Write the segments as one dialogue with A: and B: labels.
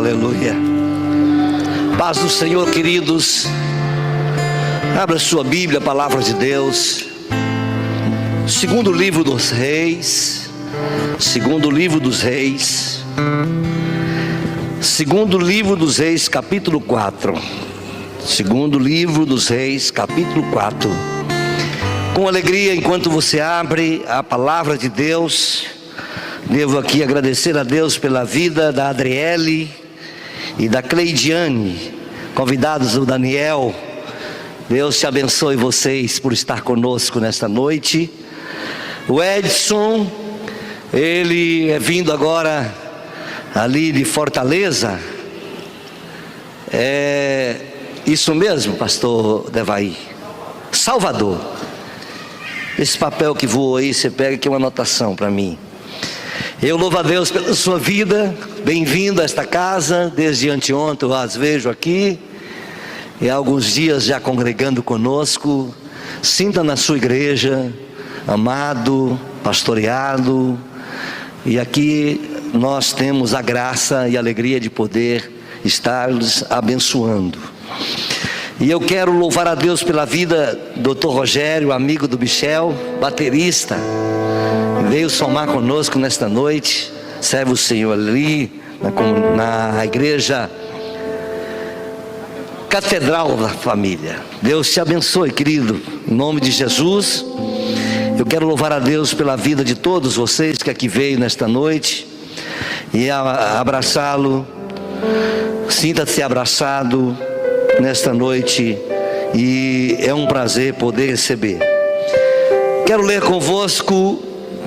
A: Aleluia. Paz do Senhor, queridos. Abra sua Bíblia, a palavra de Deus. Segundo livro dos Reis. Segundo livro dos Reis. Segundo livro dos Reis, capítulo 4. Segundo livro dos Reis, capítulo 4. Com alegria, enquanto você abre a palavra de Deus, devo aqui agradecer a Deus pela vida da Adriele e da Cleidiane, convidados do Daniel. Deus te abençoe vocês por estar conosco nesta noite. O Edson, ele é vindo agora ali de Fortaleza. É isso mesmo, pastor Devaí? Salvador. Esse papel que voou aí, você pega aqui uma anotação para mim. Eu louvo a Deus pela sua vida. Bem-vindo a esta casa. Desde anteontem eu as vejo aqui, e há alguns dias já congregando conosco. Sinta na sua igreja, amado, pastoreado. E aqui nós temos a graça e a alegria de poder estar lhes abençoando. E eu quero louvar a Deus pela vida do Dr. Rogério, amigo do Michel, baterista. Veio somar conosco nesta noite. Serve o Senhor ali na igreja Catedral da Família. Deus te abençoe, querido, em nome de Jesus. Eu quero louvar a Deus pela vida de todos vocês que aqui veio nesta noite e abraçá-lo. Sinta-se abraçado nesta noite, e é um prazer poder receber. Quero ler convosco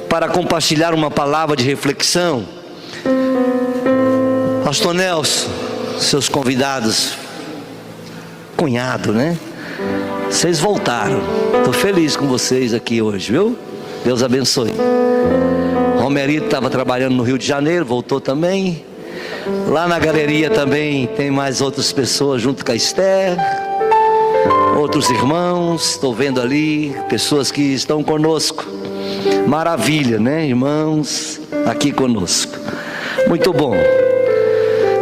A: para compartilhar uma palavra de reflexão. Pastor Nelson, seus convidados, cunhado, né? Vocês voltaram. Estou feliz com vocês aqui hoje, viu? Deus abençoe. Romerito estava trabalhando no Rio de Janeiro, voltou também. Lá na galeria também tem mais outras pessoas junto com a Esther, outros irmãos. Estou vendo ali pessoas que estão conosco. Maravilha, né, irmãos, aqui conosco. Muito bom.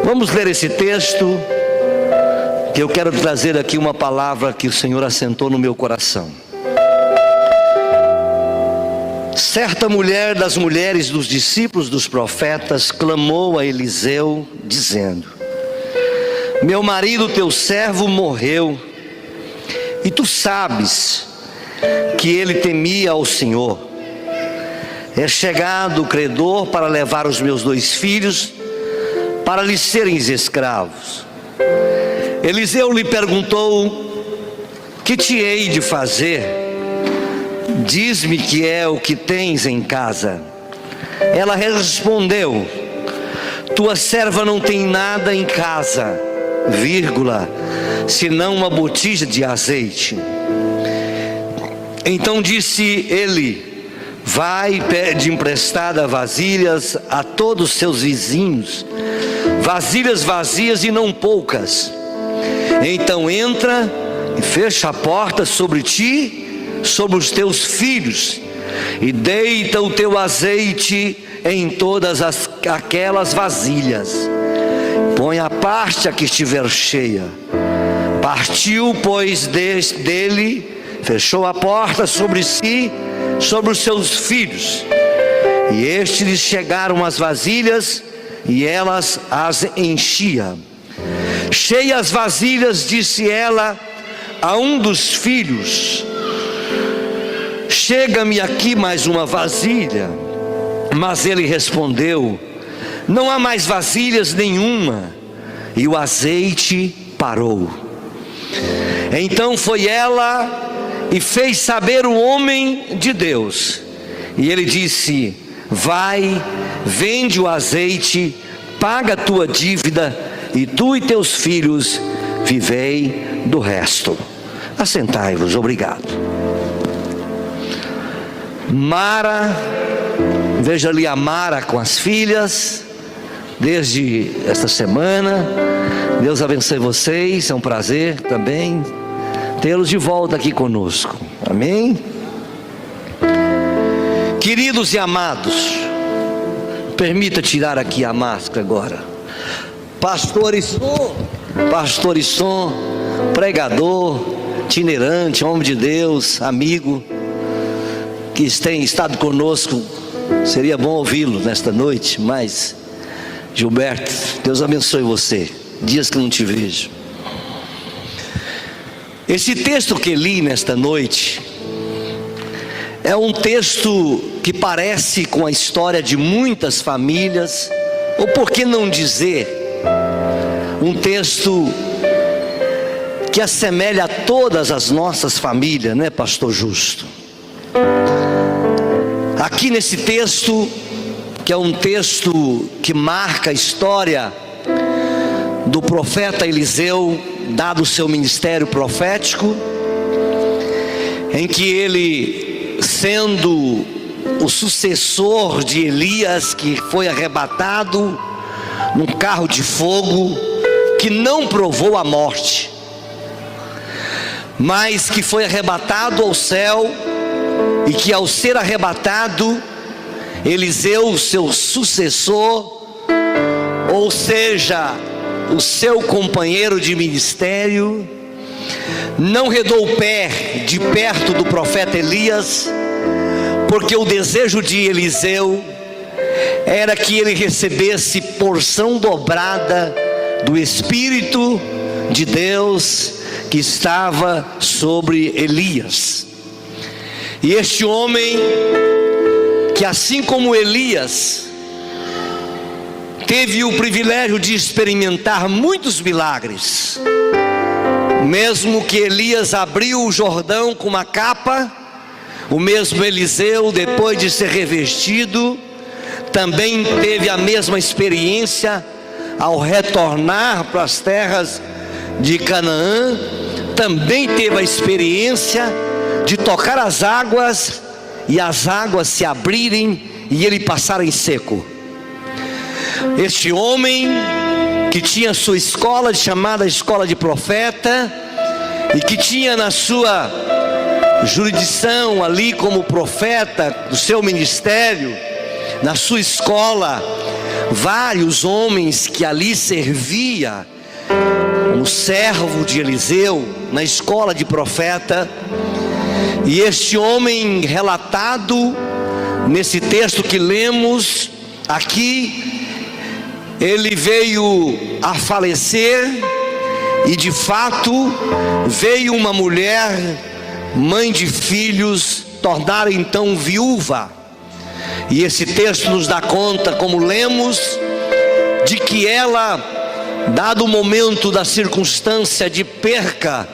A: Vamos ler esse texto, que eu quero trazer aqui uma palavra que o Senhor assentou no meu coração. Certa mulher das mulheres dos discípulos dos profetas clamou a Eliseu, dizendo: meu marido, teu servo, morreu, e tu sabes que ele temia ao Senhor. É chegado o credor para levar os meus 2 filhos para lhes serem escravos. Eliseu lhe perguntou: que te hei de fazer? Diz-me que é o que tens em casa. Ela respondeu: tua serva não tem nada em casa, senão uma botija de azeite. Então disse ele: vai e pede emprestada vasilhas a todos os seus vizinhos, vasilhas vazias e não poucas. Então entra e fecha a porta sobre ti, sobre os teus filhos, e deita o teu azeite em todas aquelas vasilhas. Põe a parte a que estiver cheia. Partiu, pois, dele, fechou a porta sobre si, sobre os seus filhos, e estes lhes chegaram as vasilhas, e elas as enchia. Cheias as vasilhas, disse ela a um dos filhos: chega-me aqui mais uma vasilha. Mas ele respondeu: não há mais vasilhas nenhuma. E o azeite parou. Então foi ela e fez saber o homem de Deus, e ele disse: vai, vende o azeite, paga a tua dívida, e tu e teus filhos vivei do resto. Assentai-vos. Obrigado. Mara, veja ali a Mara com as filhas, desde esta semana. Deus abençoe vocês, é um prazer também tê-los de volta aqui conosco. Amém? Queridos e amados, permita tirar aqui a máscara agora. pastor e som, pregador, itinerante, homem de Deus, amigo, que tem estado conosco. Seria bom ouvi-lo nesta noite, mas Gilberto, Deus abençoe você, dias que não te vejo. Esse texto que li nesta noite é um texto que parece com a história de muitas famílias, ou por que não dizer, um texto que assemelha a todas as nossas famílias, né, pastor Justo? Aqui nesse texto, que é um texto que marca a história do profeta Eliseu, dado o seu ministério profético, em que ele, sendo o sucessor de Elias, que foi arrebatado num carro de fogo, que não provou a morte, mas que foi arrebatado ao céu, e que ao ser arrebatado, Eliseu, seu sucessor, ou seja, o seu companheiro de ministério, não redou o pé de perto do profeta Elias, porque o desejo de Eliseu era que ele recebesse porção dobrada do Espírito de Deus que estava sobre Elias. E este homem, que assim como Elias, teve o privilégio de experimentar muitos milagres, mesmo que Elias abriu o Jordão com uma capa, o mesmo Eliseu, depois de ser revestido, também teve a mesma experiência ao retornar para as terras de Canaã. Também teve a experiência de tocar as águas e as águas se abrirem e ele passar em seco. Este homem que tinha sua escola chamada escola de profeta, e que tinha na sua jurisdição ali como profeta do seu ministério, na sua escola, vários homens que ali servia como servo de Eliseu na escola de profeta. E este homem relatado nesse texto que lemos aqui, ele veio a falecer, e de fato veio uma mulher, mãe de filhos, tornar então viúva. E esse texto nos dá conta, como lemos, de que ela, dado o momento da circunstância de perca,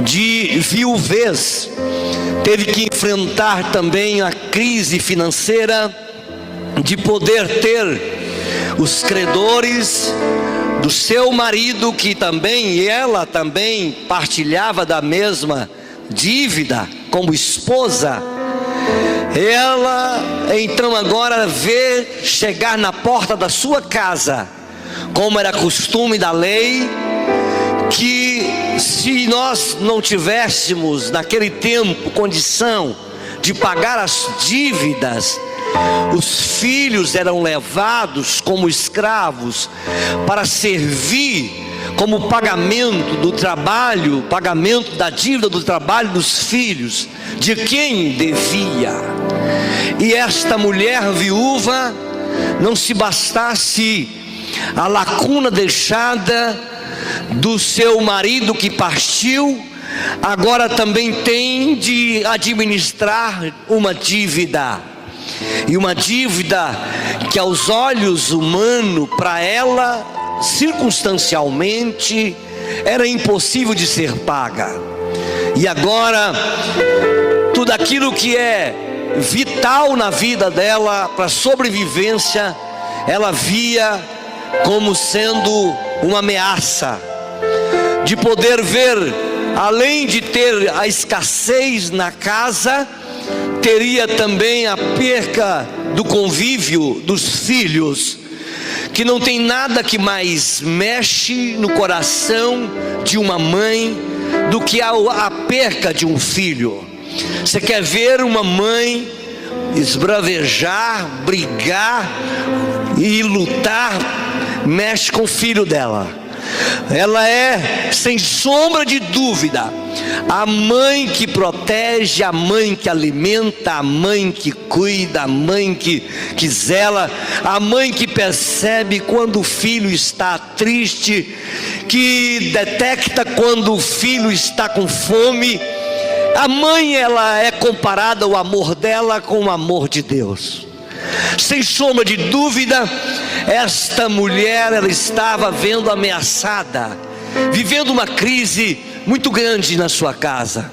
A: de viuvez, teve que enfrentar também a crise financeira, de poder ter os credores do seu marido, que também, ela também partilhava da mesma dívida como esposa. Ela então agora vê chegar na porta da sua casa, como era costume da lei, que se nós não tivéssemos naquele tempo condição de pagar as dívidas, os filhos eram levados como escravos para servir como pagamento do trabalho, pagamento da dívida do trabalho dos filhos, de quem devia. E esta mulher viúva, não se bastasse a lacuna deixada do seu marido que partiu, agora também tem de administrar uma dívida. E uma dívida que aos olhos humanos, para ela, circunstancialmente, era impossível de ser paga. E agora, tudo aquilo que é vital na vida dela, para sobrevivência, ela via como sendo uma ameaça. De poder ver, além de ter a escassez na casa, teria também a perca do convívio dos filhos, que não tem nada que mais mexe no coração de uma mãe do que a perca de um filho. Você quer ver uma mãe esbravejar, brigar e lutar mexe com o filho dela. Ela é, sem sombra de dúvida, a mãe que protege, a mãe que alimenta, a mãe que cuida, a mãe que zela, a mãe que percebe quando o filho está triste, que detecta quando o filho está com fome. A mãe, ela é comparada, o amor dela, com o amor de Deus. Sem sombra de dúvida, esta mulher, ela estava vendo ameaçada, vivendo uma crise muito grande na sua casa.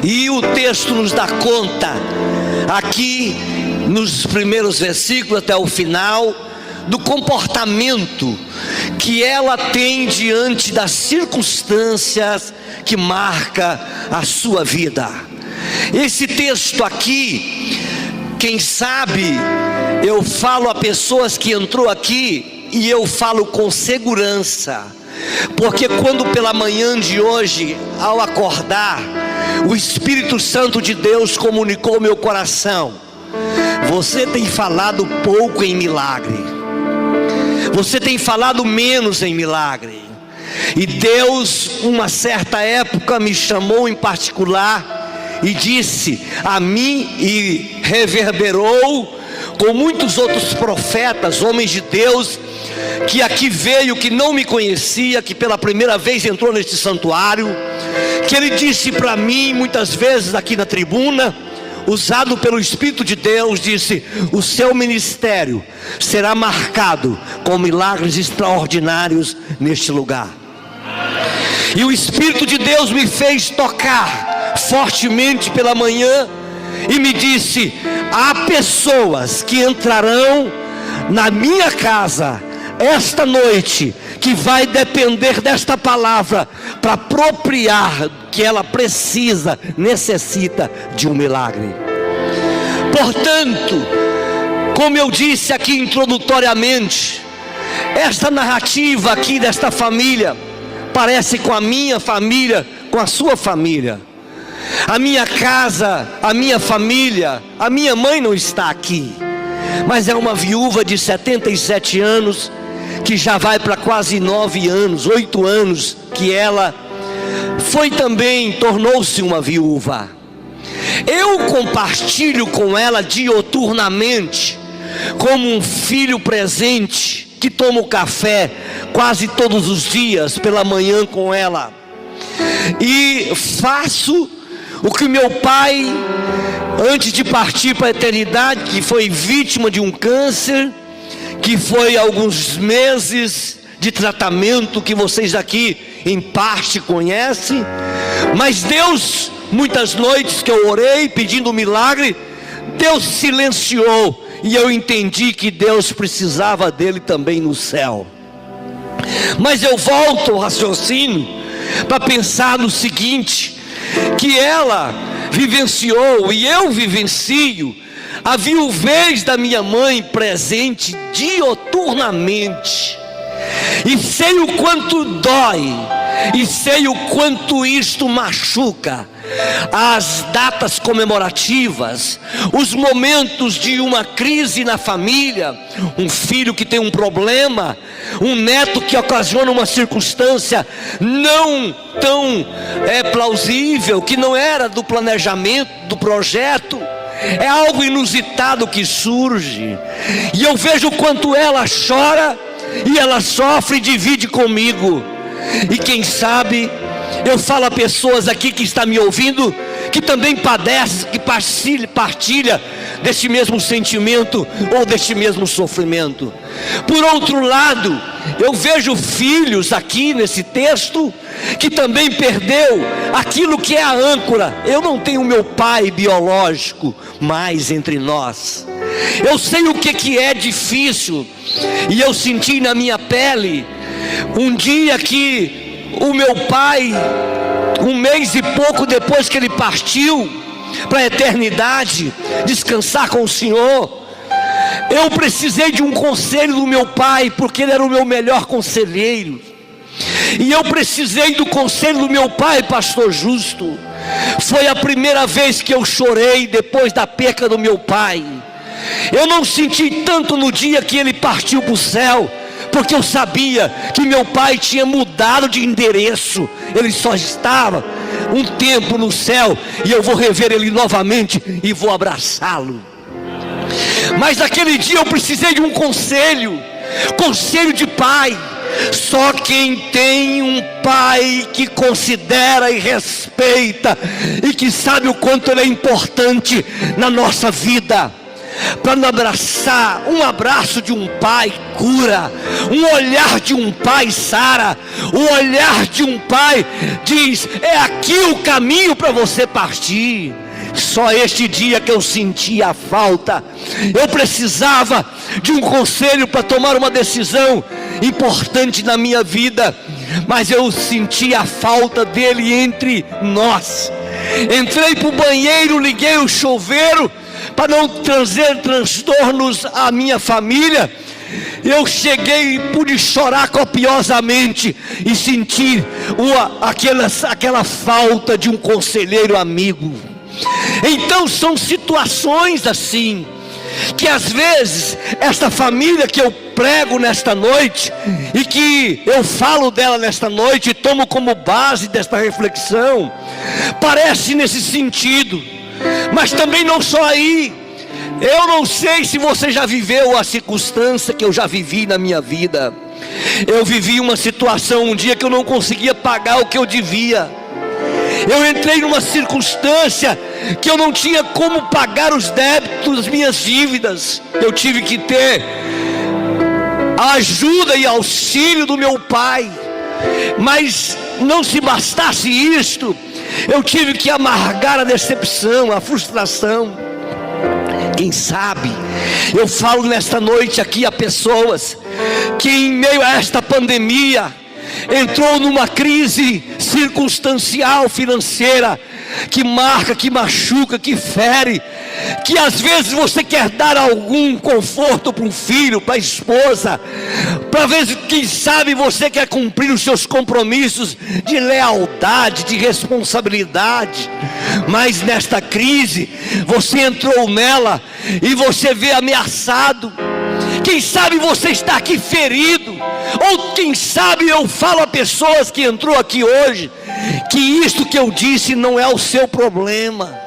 A: E o texto nos dá conta, aqui nos primeiros versículos até o final, do comportamento que ela tem diante das circunstâncias que marca a sua vida. Esse texto aqui, quem sabe, eu falo a pessoas que entrou aqui e eu falo com segurança, porque quando pela manhã de hoje, ao acordar, o Espírito Santo de Deus comunicou meu coração: você tem falado pouco em milagre, você tem falado menos em milagre. E Deus, uma certa época, me chamou em particular e disse a mim, e reverberou com muitos outros profetas, homens de Deus, que aqui veio, que não me conhecia, que pela primeira vez entrou neste santuário, que ele disse para mim muitas vezes aqui na tribuna, usado pelo Espírito de Deus, disse: o seu ministério será marcado com milagres extraordinários neste lugar. E o Espírito de Deus me fez tocar fortemente pela manhã e me disse: há pessoas que entrarão na minha casa esta noite, que vai depender desta palavra para apropriar que ela precisa, necessita de um milagre. Portanto, como eu disse aqui introdutoriamente, esta narrativa aqui desta família parece com a minha família, com a sua família. A minha casa, a minha família, a minha mãe não está aqui, mas é uma viúva de 77 anos, que já vai para quase 9 anos, 8 anos, que ela foi também, tornou-se uma viúva. Eu compartilho com ela dioturnamente, como um filho presente, que toma o café quase todos os dias pela manhã com ela, e faço o que meu pai, antes de partir para a eternidade, que foi vítima de um câncer, que foi alguns meses de tratamento, que vocês aqui em parte conhecem, mas Deus, muitas noites que eu orei pedindo um milagre, Deus silenciou, e eu entendi que Deus precisava dele também no céu. Mas eu volto ao raciocínio para pensar no seguinte, que ela vivenciou e eu vivencio a viuvez da minha mãe presente dioturnamente, e sei o quanto dói, e sei o quanto isto machuca. As datas comemorativas, os momentos de uma crise na família, um filho que tem um problema, um neto que ocasiona uma circunstância não tão plausível, que não era do planejamento, do projeto, é algo inusitado que surge, e eu vejo o quanto ela chora, e ela sofre e divide comigo. E quem sabe, eu falo a pessoas aqui que estão me ouvindo, que também padece, que partilha deste mesmo sentimento, ou deste mesmo sofrimento. Por outro lado, eu vejo filhos aqui nesse texto, que também perdeu aquilo que é a âncora. Eu não tenho meu pai biológico mais entre nós. Eu sei o que é difícil, e eu senti na minha pele, um dia que o meu pai, um mês e pouco depois que ele partiu para a eternidade, descansar com o Senhor, eu precisei de um conselho do meu pai, porque ele era o meu melhor conselheiro, e eu precisei do conselho do meu pai, pastor Justo. Foi a primeira vez que eu chorei depois da perca do meu pai. Eu não senti tanto no dia que ele partiu para o céu, porque eu sabia que meu pai tinha mudado de endereço. Ele só estava um tempo no céu, e eu vou rever ele novamente e vou abraçá-lo. Mas naquele dia eu precisei de um conselho de pai. Só quem tem um pai que considera e respeita, e que sabe o quanto ele é importante na nossa vida, para nos abraçar. Um abraço de um pai cura, um olhar de um pai sara, o olhar de um pai diz: é aqui o caminho para você partir. Só este dia que eu senti a falta. Eu precisava de um conselho para tomar uma decisão importante na minha vida, mas eu senti a falta dele entre nós. Entrei para o banheiro, liguei o chuveiro para não trazer transtornos à minha família. Eu cheguei e pude chorar copiosamente e sentir aquela falta de um conselheiro amigo. Então são situações assim, que às vezes esta família que eu prego nesta noite, e que eu falo dela nesta noite e tomo como base desta reflexão, parece nesse sentido, mas também não só aí. Eu não sei se você já viveu a circunstância que eu já vivi na minha vida. Eu vivi uma situação um dia que eu não conseguia pagar o que eu devia. Eu entrei numa circunstância que eu não tinha como pagar os débitos, as minhas dívidas. Eu tive que ter a ajuda e auxílio do meu pai. Mas não se bastasse isto, eu tive que amargar a decepção, a frustração. Quem sabe, eu falo nesta noite aqui a pessoas que em meio a esta pandemia entrou numa crise circunstancial financeira, que marca, que machuca, que fere, que às vezes você quer dar algum conforto para um filho, para a esposa, para ver, quem sabe você quer cumprir os seus compromissos de lealdade, de responsabilidade, mas nesta crise você entrou nela e você vê ameaçado. Quem sabe você está aqui ferido, ou quem sabe eu falo a pessoas que entrou aqui hoje, que isto que eu disse não é o seu problema,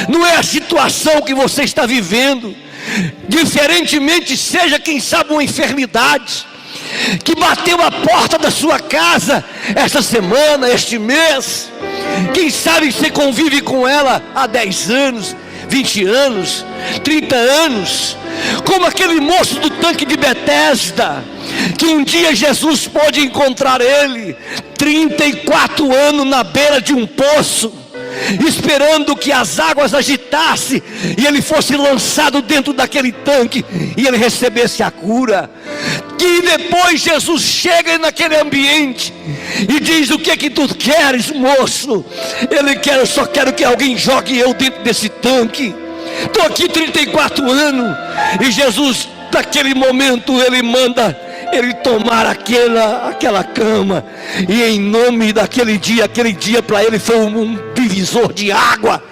A: não é a situação que você está vivendo, diferentemente seja, quem sabe, uma enfermidade que bateu a porta da sua casa esta semana, este mês. Quem sabe você convive com ela há 10 anos, 20 anos, 30 anos, como aquele moço do tanque de Betesda, que um dia Jesus pôde encontrar ele, 34 anos na beira de um poço, esperando que as águas agitassem e ele fosse lançado dentro daquele tanque e ele recebesse a cura. Que depois Jesus chega naquele ambiente e diz: o que tu queres, moço? Ele quer: eu só quero que alguém jogue eu dentro desse tanque. Estou aqui 34 anos. E Jesus, naquele momento, ele manda ele tomar aquela cama, e em nome daquele dia, aquele dia para ele foi um divisor de água.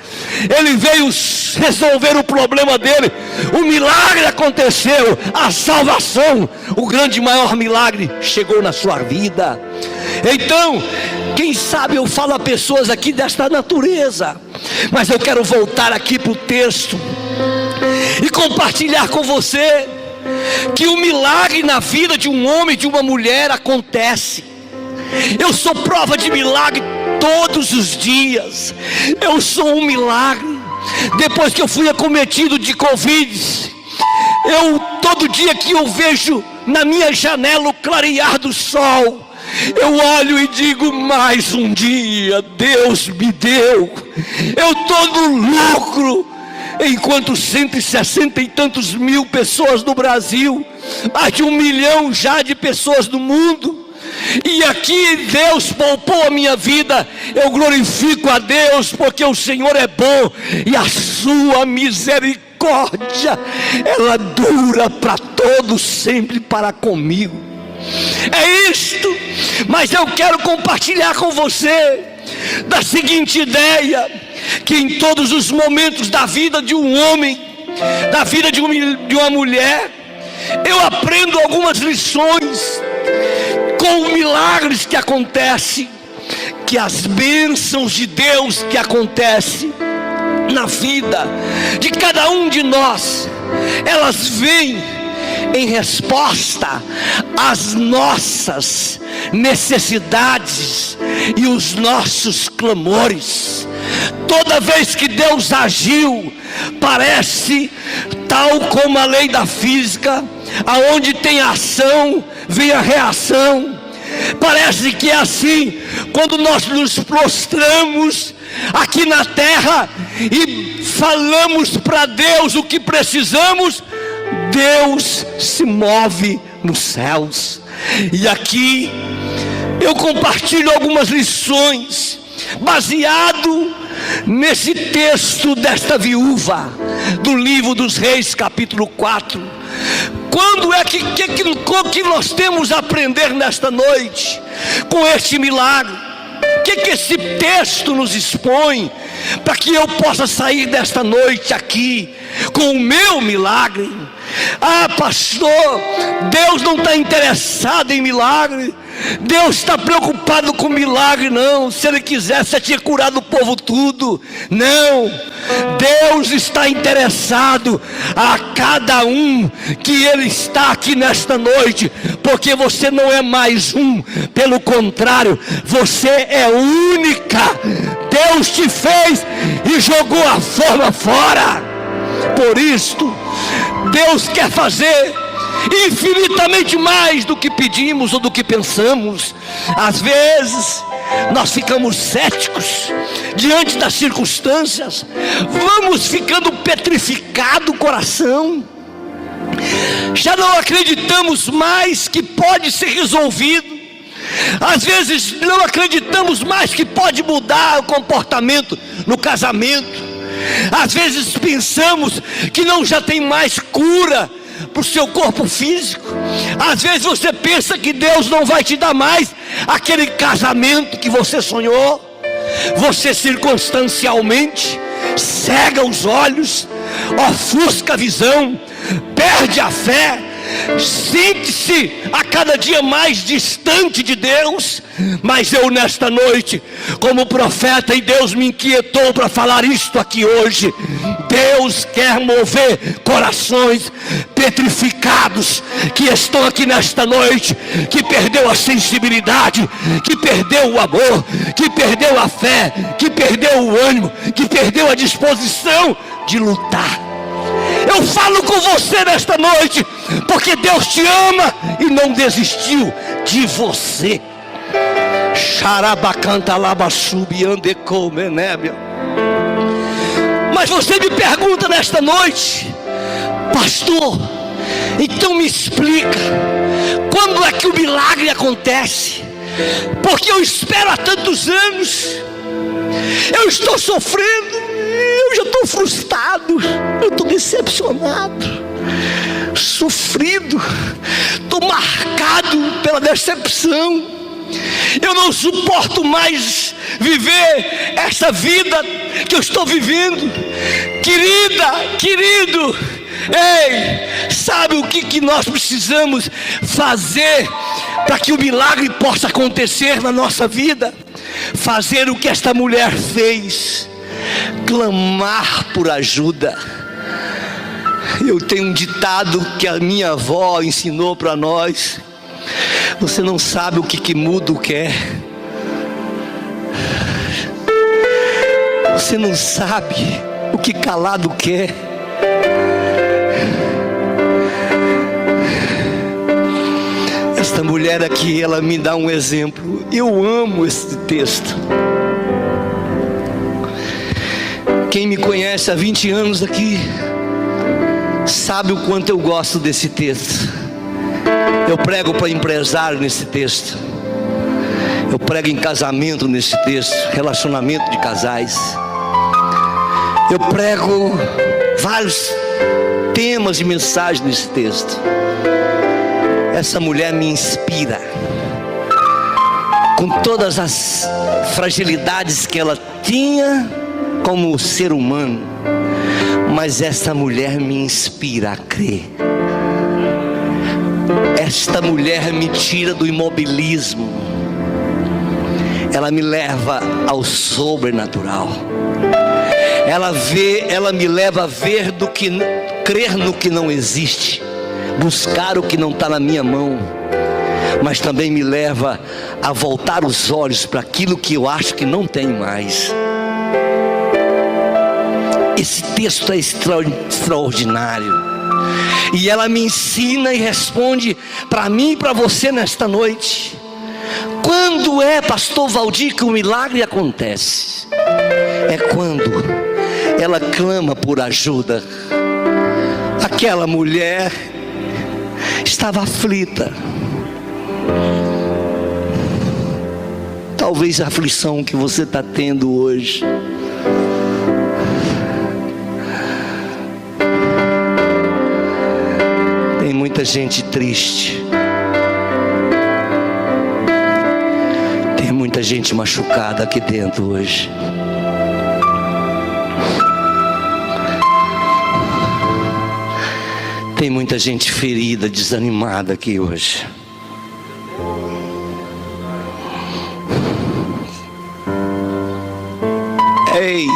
A: Ele veio resolver o problema dele, o milagre aconteceu, a salvação, o grande maior milagre chegou na sua vida. Então, quem sabe eu falo a pessoas aqui desta natureza, mas eu quero voltar aqui para o texto e compartilhar com você que o milagre na vida de um homem e de uma mulher acontece. Eu sou prova de milagre todos os dias. Eu sou um milagre. Depois que eu fui acometido de Covid, todo dia que eu vejo na minha janela o clarear do sol, eu olho e digo: mais um dia Deus me deu. Eu estou no lucro. Enquanto 160 e tantos mil pessoas no Brasil, mais de 1 milhão já de pessoas no mundo, e aqui Deus poupou a minha vida. Eu glorifico a Deus, porque o Senhor é bom e a sua misericórdia, ela dura para todos sempre para comigo. É isto, mas eu quero compartilhar com você da seguinte ideia: que em todos os momentos da vida de um homem, da vida de uma mulher, eu aprendo algumas lições com os milagres que acontecem, que as bênçãos de Deus que acontecem na vida de cada um de nós, elas vêm em resposta às nossas necessidades e os nossos clamores. Toda vez que Deus agiu, parece tal como a lei da física, aonde tem ação, vem a reação. Parece que é assim, quando nós nos prostramos aqui na terra e falamos para Deus o que precisamos, Deus se move nos céus. E aqui eu compartilho algumas lições baseado nesse texto desta viúva do livro dos Reis, capítulo 4. Quando é que nós temos a aprender nesta noite com este milagre? O que esse texto nos expõe, para que eu possa sair desta noite aqui com o meu milagre? Ah, pastor, Deus não está interessado em milagre. Deus está preocupado com milagre, não. Se Ele quisesse, Ele tinha curado o povo tudo. Não, Deus está interessado a cada um que Ele está aqui nesta noite, porque você não é mais um, pelo contrário, você é única. Deus te fez e jogou a forma fora. Por isto, Deus quer fazer infinitamente mais do que pedimos ou do que pensamos. Às vezes nós ficamos céticos diante das circunstâncias, vamos ficando petrificado o coração, já não acreditamos mais que pode ser resolvido. Às vezes não acreditamos mais que pode mudar o comportamento no casamento. Às vezes pensamos que não já tem mais cura para o seu corpo físico. Às vezes você pensa que Deus não vai te dar mais aquele casamento que você sonhou. Você circunstancialmente cega os olhos, ofusca a visão, perde a fé, sente-se a cada dia mais distante de Deus. Mas eu nesta noite, como profeta, e Deus me inquietou para falar isto aqui hoje, Deus quer mover corações petrificados que estão aqui nesta noite, que perdeu a sensibilidade, que perdeu o amor, que perdeu a fé, que perdeu o ânimo, que perdeu a disposição de lutar. Eu falo com você nesta noite, porque Deus te ama e não desistiu de você. Mas você me pergunta nesta noite, pastor, então me explica, quando é que o milagre acontece? Porque eu espero há tantos anos, eu estou sofrendo, eu já estou frustrado, eu estou decepcionado, sofrido, estou marcado pela decepção. Eu não suporto mais viver essa vida que eu estou vivendo. Querido, ei, sabe o que nós precisamos fazer para que o milagre possa acontecer na nossa vida? Fazer o que esta mulher fez: clamar por ajuda. Eu tenho um ditado que a minha avó ensinou para nós: você não sabe o que mudo quer. Você não sabe o que calado quer. Esta mulher aqui, ela me dá um exemplo. Eu amo esse texto. Quem me conhece há 20 anos aqui sabe o quanto eu gosto desse texto. Eu prego para empresário nesse texto. Eu prego em casamento nesse texto, relacionamento de casais. Eu prego vários temas de mensagem nesse texto. Essa mulher me inspira, com todas as fragilidades que ela tinha como ser humano, mas essa mulher me inspira a crer. esta mulher me tira do imobilismo, ela me leva ao sobrenatural. Ela me leva a crer no que não existe, buscar o que não está na minha mão, mas também me leva a voltar os olhos para aquilo que eu acho que não tem mais. Esse texto é extraordinário, e ela me ensina e responde para mim e para você nesta noite. Quando é, pastor Valdir, que o milagre acontece? É quando ela clama por ajuda. Aquela mulher estava aflita. Talvez a aflição que você está tendo hoje tem muita gente triste, tem muita gente machucada aqui dentro hoje. Tem muita gente ferida, desanimada aqui hoje. Ei,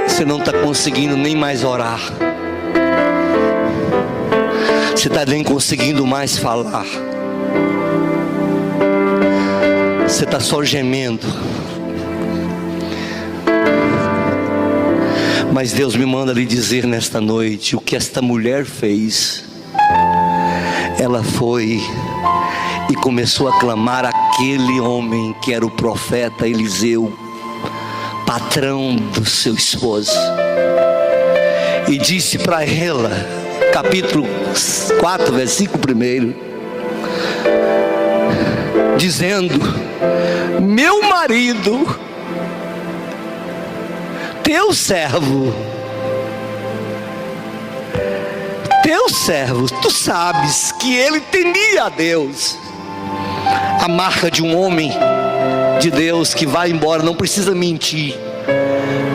A: você não está conseguindo nem mais orar, você está nem conseguindo mais falar, você está só gemendo. Mas Deus me manda lhe dizer nesta noite o que esta mulher fez. Ela foi e começou a clamar aquele homem que era o profeta Eliseu, patrão do seu esposo, e disse para ela, capítulo 4, versículo 1, dizendo: meu marido, teu servo, tu sabes que ele temia a Deus. A marca de um homem de Deus que vai embora, não precisa mentir.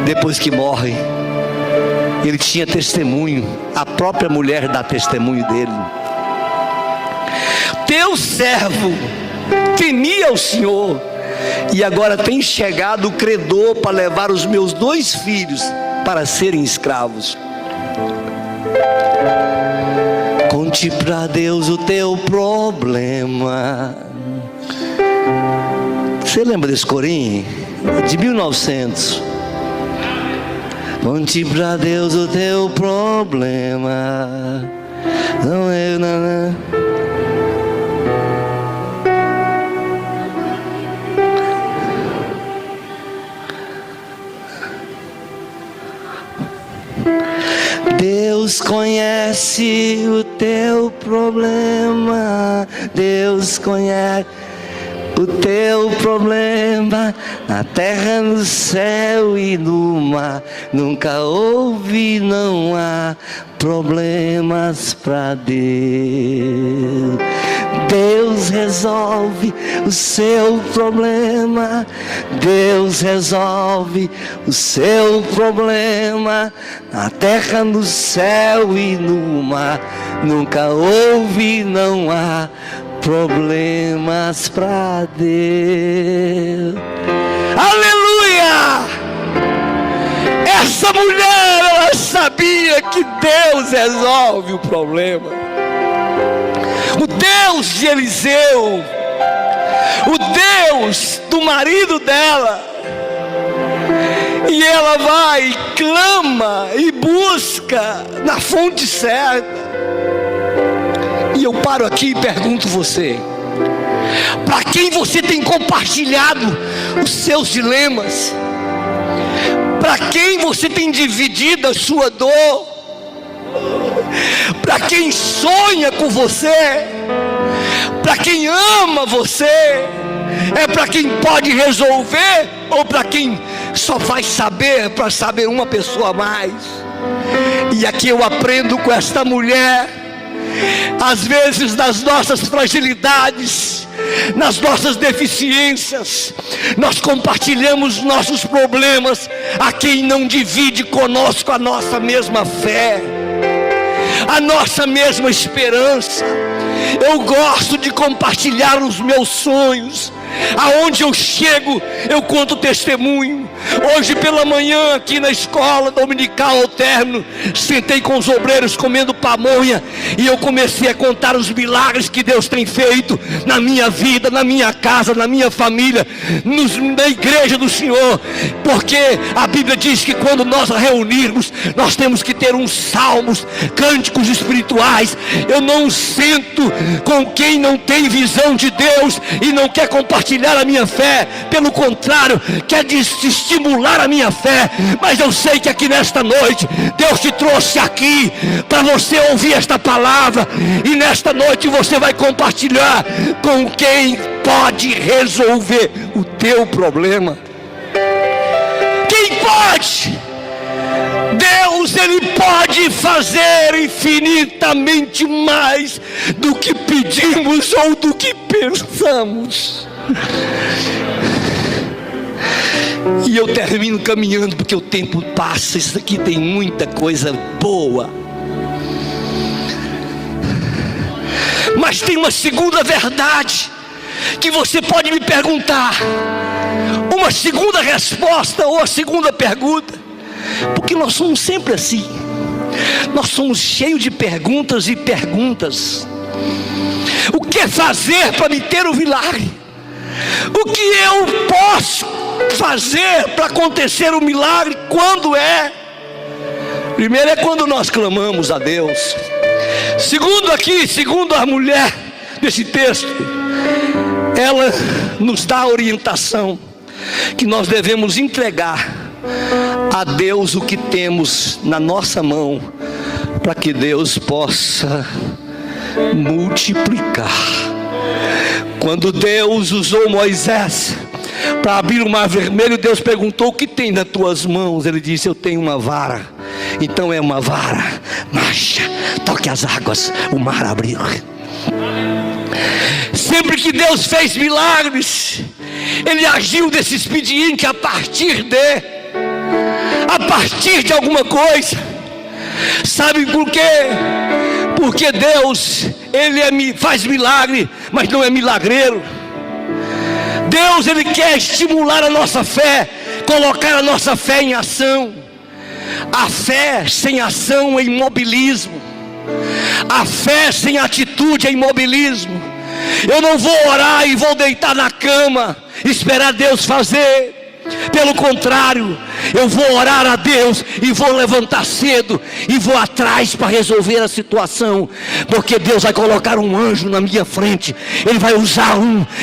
A: Depois que morre, ele tinha testemunho, a própria mulher dá testemunho dele. Teu servo temia o Senhor, e agora tem chegado o credor para levar os meus 2 filhos para serem escravos. Conte para Deus o teu problema. Você lembra desse corinho? De 1900. Conte para Deus o teu problema. Não é nada. Deus conhece o teu problema. Deus conhece o teu problema. Na terra, no céu e no mar, nunca houve, não há problemas para Deus. Deus resolve o seu problema. Deus resolve o seu problema. Na terra, no céu e no mar, nunca houve, não há problemas para Deus. Aleluia! Essa mulher, ela sabia que Deus resolve o problema. O Deus de Eliseu, o Deus do marido dela. E ela vai, clama e busca na fonte certa. E eu paro aqui e pergunto você: para quem você tem compartilhado os seus dilemas? Para quem você tem dividido a sua dor? Para quem sonha com você? Para quem ama você? É para quem pode resolver? Ou para quem só vai saber para saber uma pessoa a mais? E aqui eu aprendo com esta mulher. Às vezes, nas nossas fragilidades, nas nossas deficiências, nós compartilhamos nossos problemas a quem não divide conosco a nossa mesma fé. a nossa mesma esperança. Eu gosto de compartilhar os meus sonhos. Aonde eu chego, eu conto testemunho. Hoje pela manhã, aqui na escola dominical ao término, sentei com os obreiros comendo pamonha, e eu comecei a contar os milagres que Deus tem feito na minha vida, na minha casa, na minha família, na igreja do Senhor. Porque a Bíblia diz que quando nós reunirmos, nós temos que ter uns salmos, cânticos espirituais. Eu não sento com quem não tem visão de Deus e não quer compartilhar a minha fé. Pelo contrário, quer estimular a minha fé. Mas eu sei que aqui nesta noite Deus te trouxe aqui para você ouvir esta palavra, e nesta noite você vai compartilhar com quem pode resolver o teu problema. Quem pode? Deus, Ele pode fazer infinitamente mais do que pedimos ou do que pensamos. E eu termino caminhando, porque o tempo passa. Isso aqui tem muita coisa boa. Mas tem uma segunda verdade que você pode me perguntar, uma segunda resposta ou a segunda pergunta, porque nós somos sempre assim. Nós somos cheios de perguntas e perguntas. O que fazer para me ter o milagre? O que eu posso fazer para acontecer o milagre? Quando é? Primeiro é quando nós clamamos a Deus. Segundo a mulher desse texto, ela nos dá a orientação que nós devemos entregar a Deus o que temos na nossa mão, para que Deus possa multiplicar. Quando Deus usou Moisés para abrir o mar vermelho, Deus perguntou: o que tem nas tuas mãos? Ele disse: eu tenho uma vara. Então é uma vara, marcha, toque as águas, o mar abriu. Sempre que Deus fez milagres, Ele agiu desse expediente a partir de alguma coisa. Sabe por quê? Porque Deus, Ele faz milagre, mas não é milagreiro. Deus, Ele quer estimular a nossa fé, colocar a nossa fé em ação. A fé sem ação é imobilismo. A fé sem atitude é imobilismo. Eu não vou orar e vou deitar na cama, esperar Deus fazer. Pelo contrário, eu vou orar a Deus e vou levantar cedo e vou atrás para resolver a situação, porque Deus vai colocar um anjo na minha frente. Ele vai usar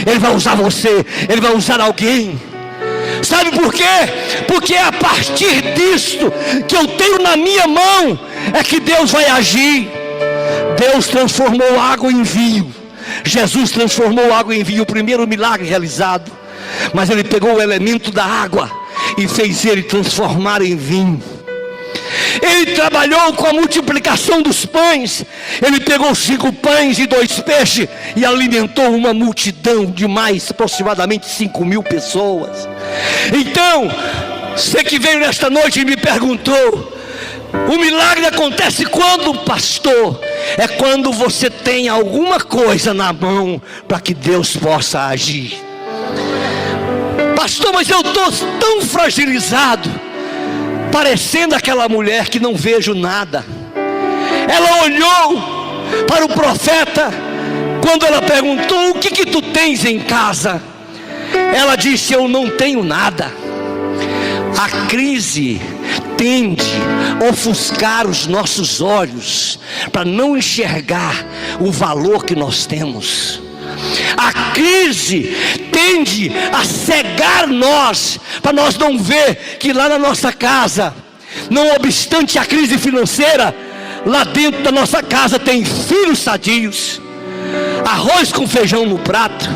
A: Ele vai usar você, Ele vai usar alguém. Sabe por quê? Porque é a partir disto que eu tenho na minha mão é que Deus vai agir. Deus transformou água em vinho. Jesus transformou água em vinho, o primeiro milagre realizado. Mas Ele pegou o elemento da água e fez ele transformar em vinho. Ele trabalhou com a multiplicação dos pães. Ele pegou 5 pães e 2 peixes e alimentou uma multidão de mais aproximadamente 5.000 pessoas. Então, você que veio nesta noite e me perguntou: o milagre acontece quando, pastor? É quando você tem alguma coisa na mão para que Deus possa agir. Pastor, mas eu estou tão fragilizado, parecendo aquela mulher que não vejo nada. Ela olhou para o profeta quando ela perguntou: o que tu tens em casa? Ela disse: eu não tenho nada. A crise tende a ofuscar os nossos olhos para não enxergar o valor que nós temos. A crise tende a cegar nós, para nós não ver que lá na nossa casa, não obstante a crise financeira, lá dentro da nossa casa tem filhos sadios, arroz com feijão no prato,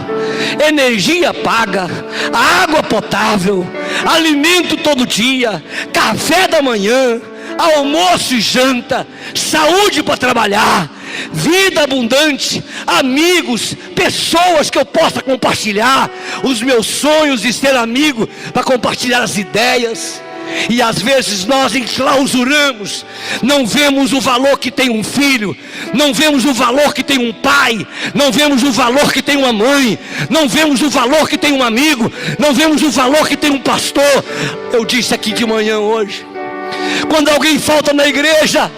A: energia paga, água potável, alimento todo dia, café da manhã, almoço e janta, saúde para trabalhar, vida abundante, amigos, pessoas que eu possa compartilhar os meus sonhos e ser amigo para compartilhar as ideias. E às vezes nós enclausuramos, não vemos o valor que tem um filho, não vemos o valor que tem um pai, não vemos o valor que tem uma mãe, não vemos o valor que tem um amigo, não vemos o valor que tem um pastor. Eu disse aqui de manhã hoje, quando alguém falta na igreja,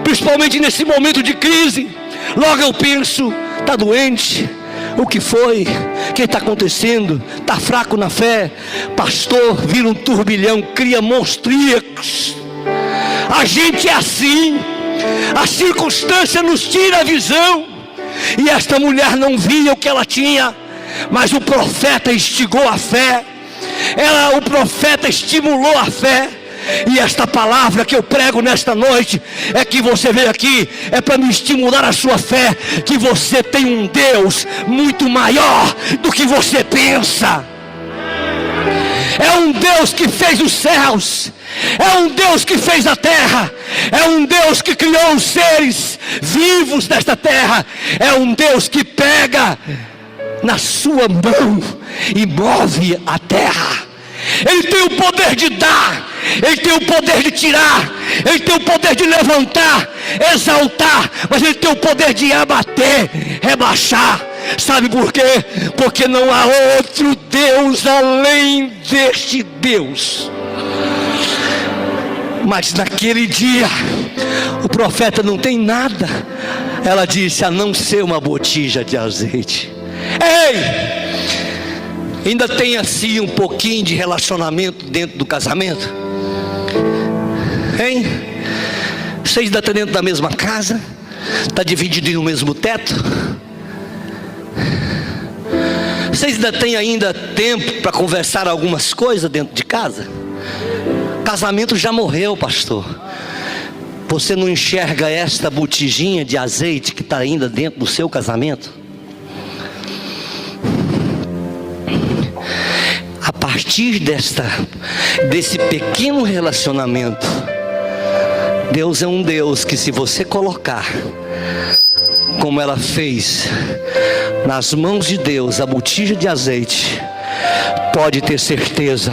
A: principalmente nesse momento de crise, logo eu penso, está doente, o que foi? O que está acontecendo? Está fraco na fé? Pastor, vira um turbilhão, cria monstríacos. A gente é assim, a circunstância nos tira a visão. E esta mulher não via o que ela tinha, mas o profeta instigou a fé. O profeta estimulou a fé. E esta palavra que eu prego nesta noite, é que você veio aqui, é para me estimular a sua fé, que você tem um Deus muito maior do que você pensa. É um Deus que fez os céus, é um Deus que fez a terra, é um Deus que criou os seres vivos desta terra, é um Deus que pega na sua mão e move a terra. Ele tem o poder de dar, Ele tem o poder de tirar, Ele tem o poder de levantar, exaltar, mas Ele tem o poder de abater, rebaixar. Sabe por quê? Porque não há outro Deus além deste Deus. Mas naquele dia, o profeta não tem nada. Ela disse, a não ser uma botija de azeite. Ei! Ainda tem assim um pouquinho de relacionamento dentro do casamento? Hein? Vocês ainda estão dentro da mesma casa? Está dividido no mesmo teto? Vocês ainda tempo para conversar algumas coisas dentro de casa? Casamento já morreu, pastor. Você não enxerga esta botijinha de azeite que está ainda dentro do seu casamento? A partir desse pequeno relacionamento, Deus é um Deus que, se você colocar, como ela fez, nas mãos de Deus, a botija de azeite, pode ter certeza,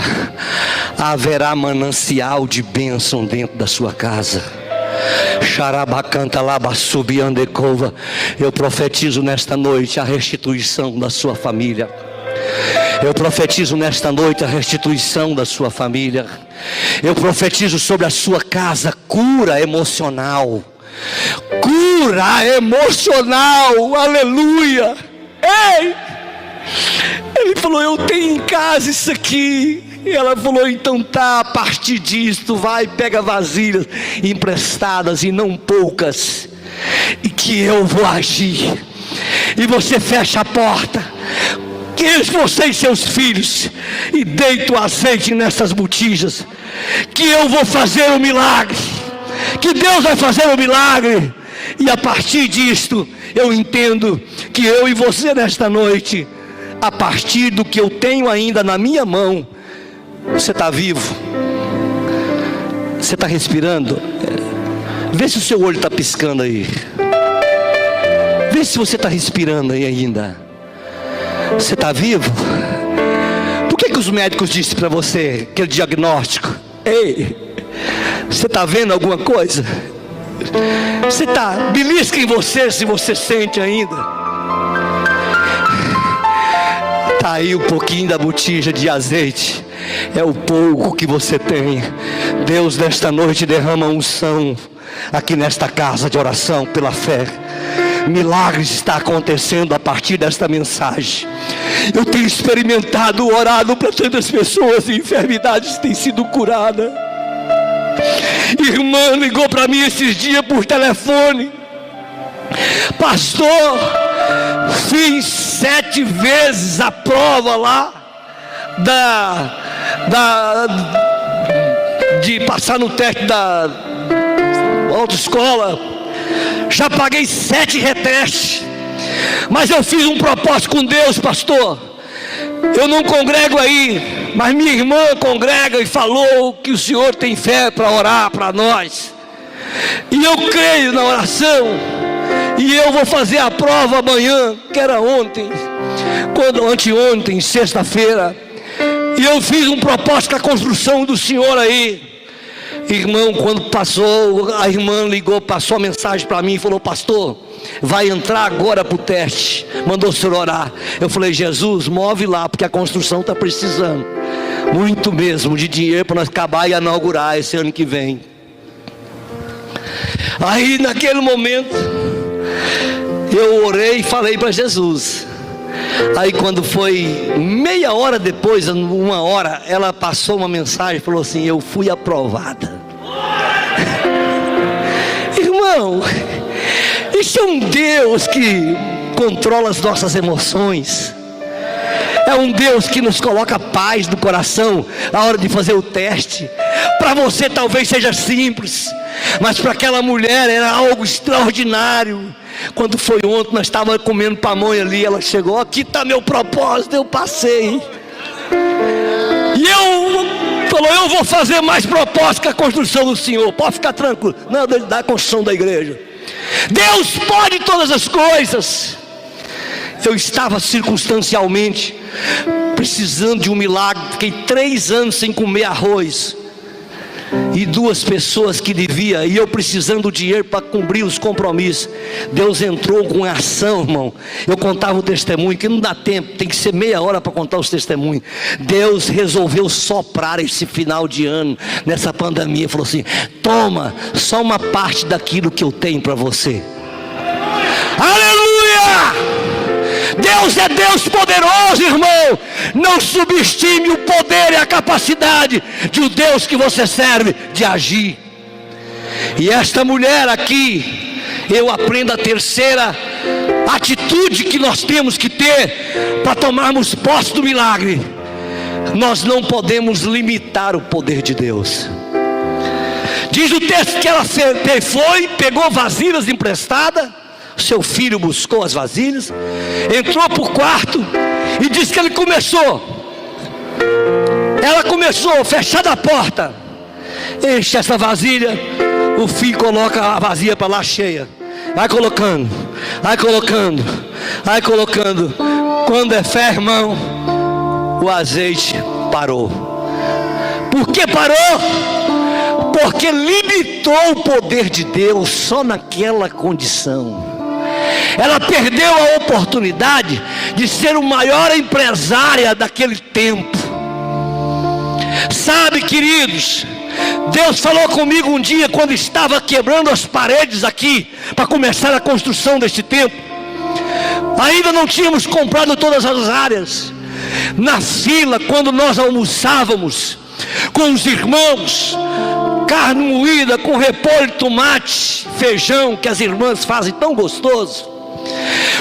A: haverá manancial de bênção dentro da sua casa. Eu profetizo nesta noite a restituição da sua família. Eu profetizo nesta noite a restituição da sua família. Eu profetizo sobre a sua casa cura emocional. Cura emocional, aleluia. Ei! Ele falou, eu tenho em casa isso aqui. E ela falou, então tá, a partir disso, vai, pega vasilhas emprestadas e não poucas, e que eu vou agir. E você fecha a porta, que você e seus filhos, e deita o azeite nessas botijas, que eu vou fazer um milagre, que Deus vai fazer um milagre. E a partir disto, eu entendo que eu e você nesta noite, a partir do que eu tenho ainda na minha mão, você está vivo, você está respirando. Vê se o seu olho está piscando aí, vê se você está respirando aí ainda. Você está vivo? Por que os médicos disseram para você aquele diagnóstico? Ei, você está vendo alguma coisa? Você está, belisca em você se você sente ainda. Está aí um pouquinho da botija de azeite, é o pouco que você tem. Deus nesta noite derrama unção aqui nesta casa de oração pela fé. Milagres está acontecendo a partir desta mensagem. Eu tenho experimentado, orado para tantas pessoas e enfermidades têm sido curadas. Irmã ligou para mim esses dias por telefone, pastor, fiz 7 vezes a prova lá de passar no teste da autoescola. Já paguei 7 retestes, mas eu fiz um propósito com Deus, pastor. Eu não congrego aí, mas minha irmã congrega e falou que o senhor tem fé para orar para nós. E eu creio na oração, e eu vou fazer a prova amanhã, que era ontem, anteontem, sexta-feira. E eu fiz um propósito com a construção do senhor aí. Irmão, quando passou, a irmã ligou, passou a mensagem para mim e falou: pastor, vai entrar agora para o teste. Mandou o senhor orar. Eu falei: Jesus, move lá, porque a construção está precisando muito mesmo de dinheiro para nós acabar e inaugurar esse ano que vem. Aí naquele momento eu orei e falei para Jesus. Aí quando foi meia hora depois, 1 hora, ela passou uma mensagem e falou assim: eu fui aprovada. Irmão, isso é um Deus que controla as nossas emoções. É um Deus que nos coloca paz no coração na hora de fazer o teste. Para você talvez seja simples, mas para aquela mulher era algo extraordinário. Quando foi ontem, nós estávamos comendo pamonha ali, ela chegou: aqui está meu propósito, eu passei. E falou: eu vou fazer mais propósito que a construção do Senhor, pode ficar tranquilo. Não, da construção da igreja. Deus pode todas as coisas. Eu estava circunstancialmente precisando de um milagre. Fiquei 3 anos sem comer arroz, e 2 pessoas que devia, e eu precisando do dinheiro para cumprir os compromissos. Deus entrou com ação, irmão. Eu contava o testemunho, que não dá tempo, tem que ser meia hora para contar os testemunhos. Deus resolveu soprar esse final de ano, nessa pandemia, falou assim: toma, só uma parte daquilo que eu tenho para você. Aleluia! Deus é Deus poderoso, irmão. Não subestime o poder e a capacidade de um Deus que você serve de agir. E esta mulher aqui, eu aprendo a terceira atitude que nós temos que ter para tomarmos posse do milagre. Nós não podemos limitar o poder de Deus. Diz o texto que ela foi, pegou vasilhas emprestadas. Seu filho buscou as vasilhas, entrou para o quarto e disse que ela começou, fechada a porta, enche essa vasilha. O filho coloca a vasilha para lá cheia, vai colocando. Quando é fé, irmão, o azeite parou. Por que parou? Porque limitou o poder de Deus só naquela condição. Ela perdeu a oportunidade de ser o maior empresária daquele tempo. Sabe, queridos, Deus falou comigo um dia, quando estava quebrando as paredes aqui para começar a construção deste templo. Ainda não tínhamos comprado todas as áreas. Na fila, quando nós almoçávamos com os irmãos, carne moída com repolho, tomate, feijão, que as irmãs fazem tão gostoso,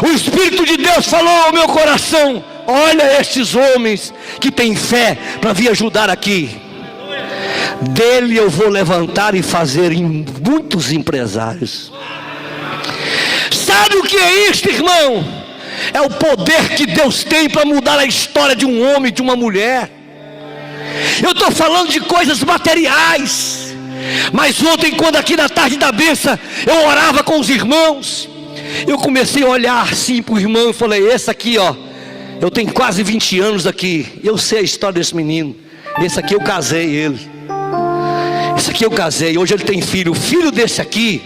A: o Espírito de Deus falou ao meu coração: olha estes homens que têm fé para vir ajudar aqui. Dele eu vou levantar e fazer muitos empresários. Sabe o que é isto, irmão? É o poder que Deus tem para mudar a história de um homem, de uma mulher. Eu estou falando de coisas materiais. Mas ontem, quando aqui na tarde da bênção eu orava com os irmãos, eu comecei a olhar assim para o irmão e falei: esse aqui, ó, eu tenho quase 20 anos aqui, eu sei a história desse menino. Esse aqui eu casei ele. Esse aqui eu casei, hoje ele tem filho. O filho desse aqui,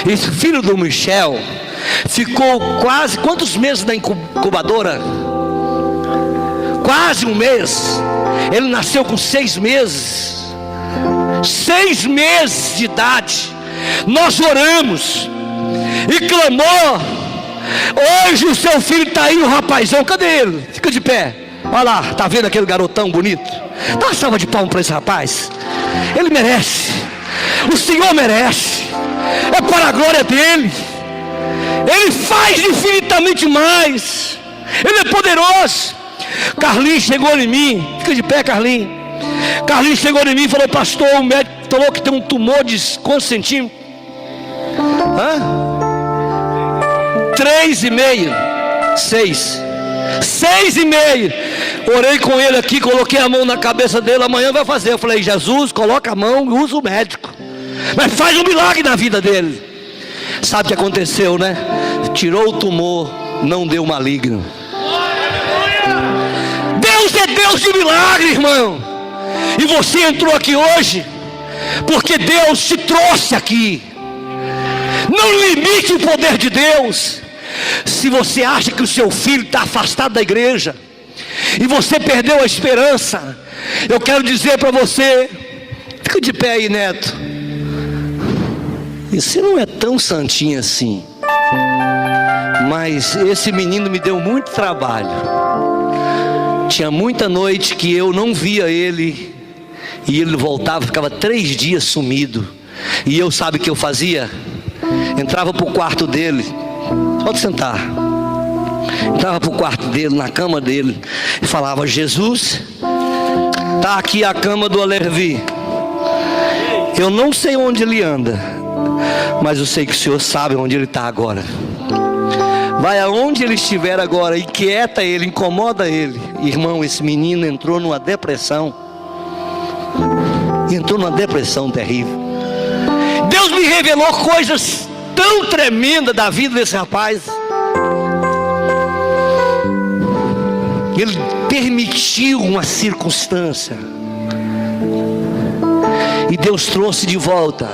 A: esse filho do Michel, ficou quase, quantos meses na incubadora? Quase 1 mês. Ele nasceu com 6 meses. 6 meses de idade. Nós oramos e clamou. Hoje o seu filho está aí, o rapazão. Cadê ele? Fica de pé. Olha lá, tá vendo aquele garotão bonito? Dá uma salva de palmas para esse rapaz. Ele merece. O Senhor merece. É para a glória dele. Ele faz infinitamente mais. Ele é poderoso. Carlinhos chegou em mim. Fica de pé, Carlinhos. Carlinhos chegou em mim e falou: pastor, o médico falou que tem um tumor de quantos centímetros? 3,5. 6. 6,5. Orei com ele aqui, coloquei a mão na cabeça dele. Amanhã vai fazer. Eu falei: Jesus, coloca a mão e usa o médico, mas faz um milagre na vida dele. Sabe o que aconteceu, né? Tirou o tumor, não deu maligno. Deus é Deus de milagre, irmão. E você entrou aqui hoje porque Deus te trouxe aqui. Não limite o poder de Deus. Se você acha que o seu filho está afastado da igreja e você perdeu a esperança, eu quero dizer para você, fica de pé aí, Neto. E você não é tão santinho assim, mas esse menino me deu muito trabalho. Tinha muita noite que eu não via ele, e ele voltava, ficava 3 dias sumido. E eu, sabe o que eu fazia? Entrava para o quarto dele, pode sentar. Entrava para o quarto dele, na cama dele, e falava: Jesus, está aqui a cama do Alervi. Eu não sei onde ele anda, mas eu sei que o Senhor sabe onde ele está agora. Vai aonde ele estiver agora, inquieta ele, incomoda ele. Irmão, esse menino entrou numa depressão. Entrou numa depressão terrível. Deus me revelou coisas tão tremendas da vida desse rapaz. Ele permitiu uma circunstância, e Deus trouxe de volta.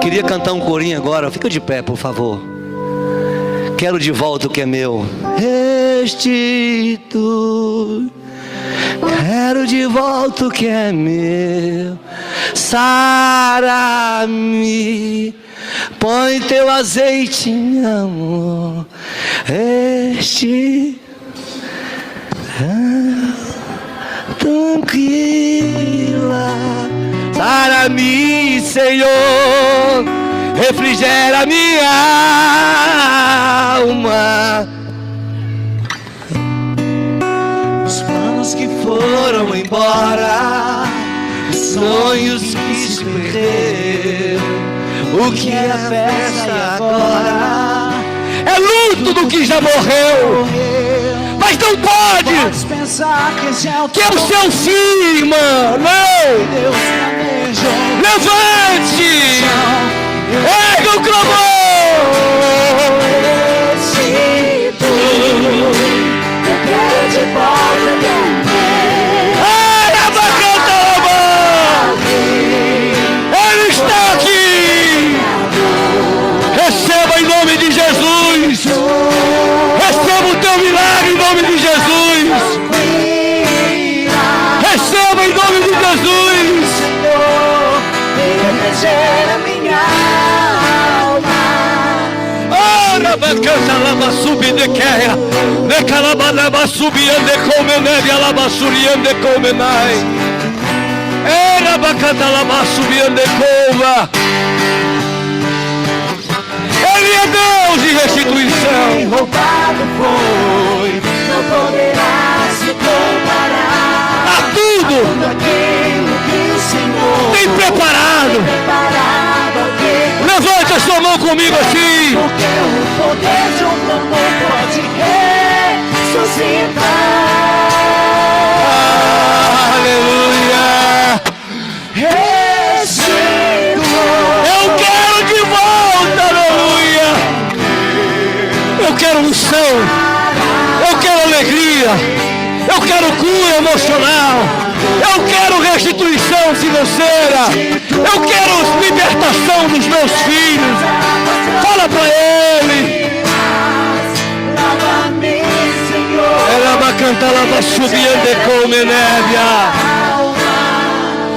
A: Queria cantar um corinho agora. Fica de pé, por favor. Quero de volta o que é meu. Restitui. Quero de volta o que é meu. Sara-me. Põe teu azeite em amor. Tranquila. Sara-me, Senhor, refrigera minha alma. Os planos que foram embora, os sonhos que se perderam, o que é a festa agora é luto do que já morreu. Mas não pode pensar que é o seu fim, irmão. Não. Levante. Ergue o clamor. Eu quero de volta meu. Ele está aqui. Receba em nome de Jesus. Receba o teu milagre em nome de Jesus. Receba em nome de Jesus. Refrigera minha alma. Ora, bacana, lava subi de queia. De calabana, subi ande comenai, alabasuri ande comenai. Era bacana, lava subi ande cova. Ele é Deus de restituição. Roubado foi, não poderá se comparar a tudo aquilo que o Senhor tem preparado. Levante a sua mão comigo assim. Porque o poder de um clamor pode ressuscitar. Aleluia. Eu quero de volta, aleluia. Eu quero unção, eu quero alegria, eu quero cura emocional, eu quero restituição financeira, eu quero libertação dos meus filhos. Fala para ele. Ela vai cantar, ela vai subir de como neve.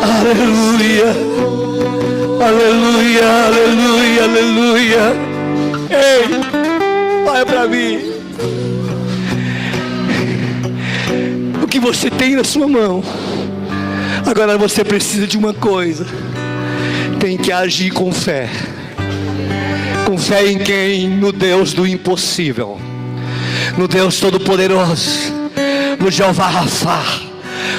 A: Aleluia, aleluia, aleluia, aleluia. Ei, olha para mim. O que você tem na sua mão. Agora você precisa de uma coisa. Tem que agir com fé. Com fé em quem? No Deus do impossível. No Deus Todo-Poderoso. No Jeová Rafá.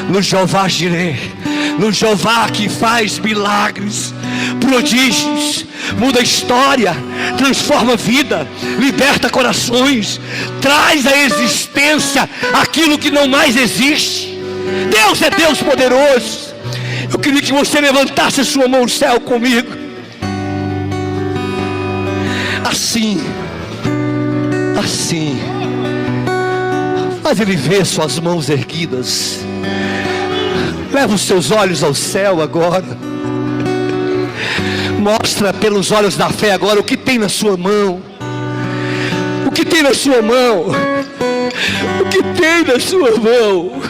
A: No Jeová Jireh. No Jeová que faz milagres, prodígios, muda a história, transforma a vida, liberta corações, traz à existência aquilo que não mais existe. Deus é Deus poderoso. Eu queria que você levantasse a sua mão ao céu comigo. Assim, assim. Faz ele ver suas mãos erguidas. Leva os seus olhos ao céu agora. Mostra pelos olhos da fé agora o que tem na sua mão. O que tem na sua mão? O que tem na sua mão?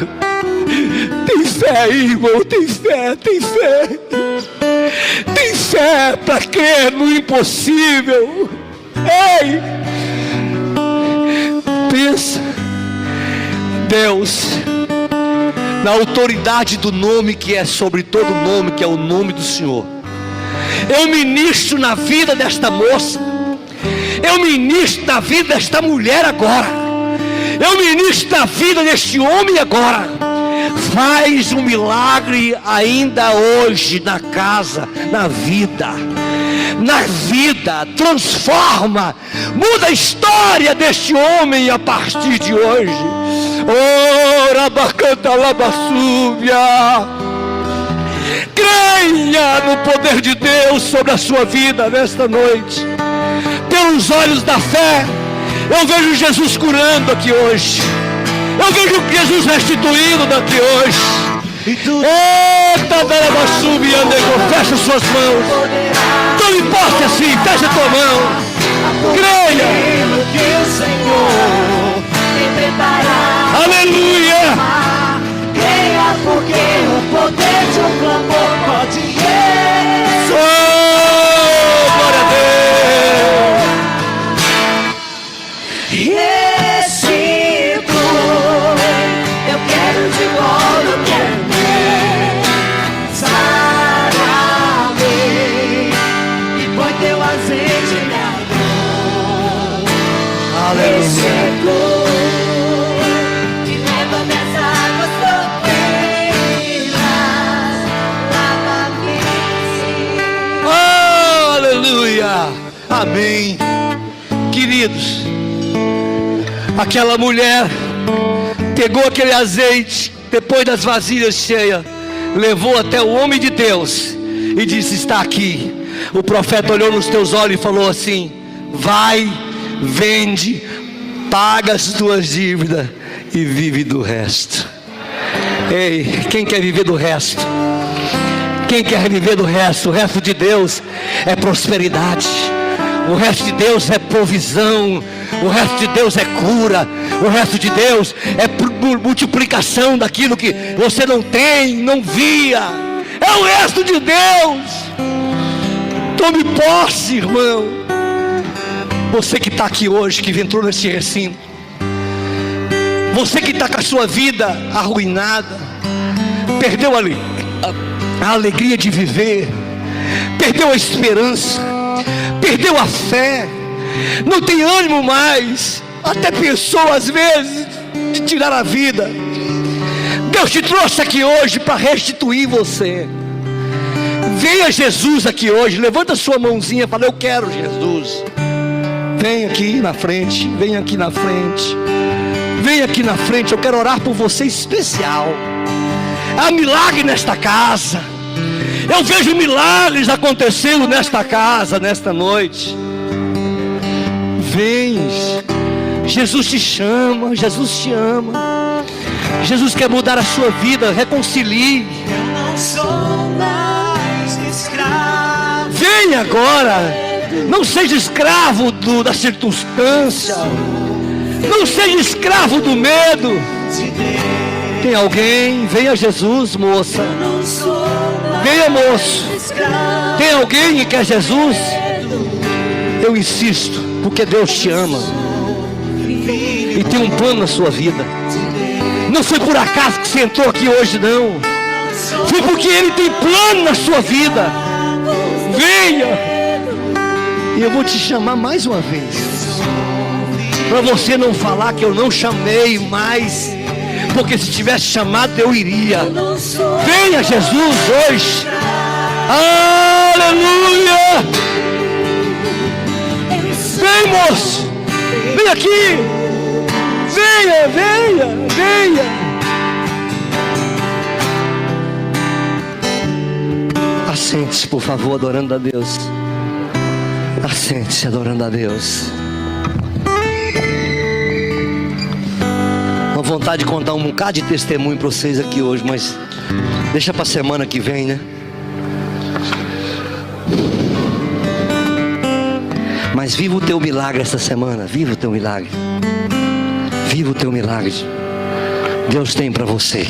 A: Tem fé aí, irmão, tem fé, tem fé. Tem fé para crer no impossível. Ei! Pensa, Deus, na autoridade do nome que é sobre todo nome, que é o nome do Senhor. Eu ministro na vida desta moça. Eu ministro na vida desta mulher agora. Eu ministro na vida deste homem agora. Faz um milagre ainda hoje na casa, na vida. Na vida, transforma, muda a história deste homem a partir de hoje. Oh, Rabacanta Labassúbia. Creia no poder de Deus sobre a sua vida nesta noite. Pelos olhos da fé, eu vejo Jesus curando aqui hoje. Eu vejo Jesus restituindo daqui hoje. Eita, Dalabassúbia, fecha suas mãos. Tome posse assim, fecha a tua mão. Creia que o Senhor tem preparado. Aleluia. Creia porque o poder de um clamor pode ir. Oh, glória a Deus. Recito, eu quero de volta, eu quero ver. Sara-me e põe teu azeite na mão. Aleluia. Amém. Queridos, aquela mulher pegou aquele azeite, depois das vasilhas cheias, levou até o homem de Deus e disse: está aqui. O profeta olhou nos teus olhos e falou assim: vai, vende, paga as tuas dívidas e vive do resto. Ei, quem quer viver do resto? Quem quer viver do resto? O resto de Deus é prosperidade. O resto de Deus é provisão. O resto de Deus é cura. O resto de Deus é multiplicação daquilo que você não tem, não via. É o resto de Deus. Tome posse, irmão. Você que está aqui hoje, que entrou nesse recinto, você que está com a sua vida arruinada, perdeu a alegria de viver, perdeu a esperança, perdeu a fé, não tem ânimo mais, até pensou às vezes de tirar a vida. Deus te trouxe aqui hoje para restituir você. Venha Jesus aqui hoje, levanta a sua mãozinha e fala: eu quero Jesus. Vem aqui na frente, vem aqui na frente, vem aqui na frente, eu quero orar por você especial. Há milagre nesta casa. Eu vejo milagres acontecendo nesta casa, nesta noite. Vem, Jesus te chama, Jesus te ama. Jesus quer mudar a sua vida, reconcilie. Eu não sou mais escravo. Vem agora, não seja escravo da circunstância, não seja escravo do medo. Tem alguém? Venha Jesus, moça. Venha, moço. Tem alguém que quer Jesus? Eu insisto, porque Deus te ama e tem um plano na sua vida. Não foi por acaso que você entrou aqui hoje, não. Foi porque Ele tem plano na sua vida. Venha. E eu vou te chamar mais uma vez, para você não falar que eu não chamei mais, porque se tivesse chamado eu iria. Venha Jesus hoje. Aleluia. Vem, moço. Vem aqui. Venha, venha, venha. Assente-se, por favor, adorando a Deus. Assente-se, adorando a Deus. vontade de contar um bocado de testemunho para vocês aqui hoje, mas deixa para semana que vem, né? Mas viva o teu milagre essa semana. Viva o teu milagre. Viva o teu milagre. Deus tem para você.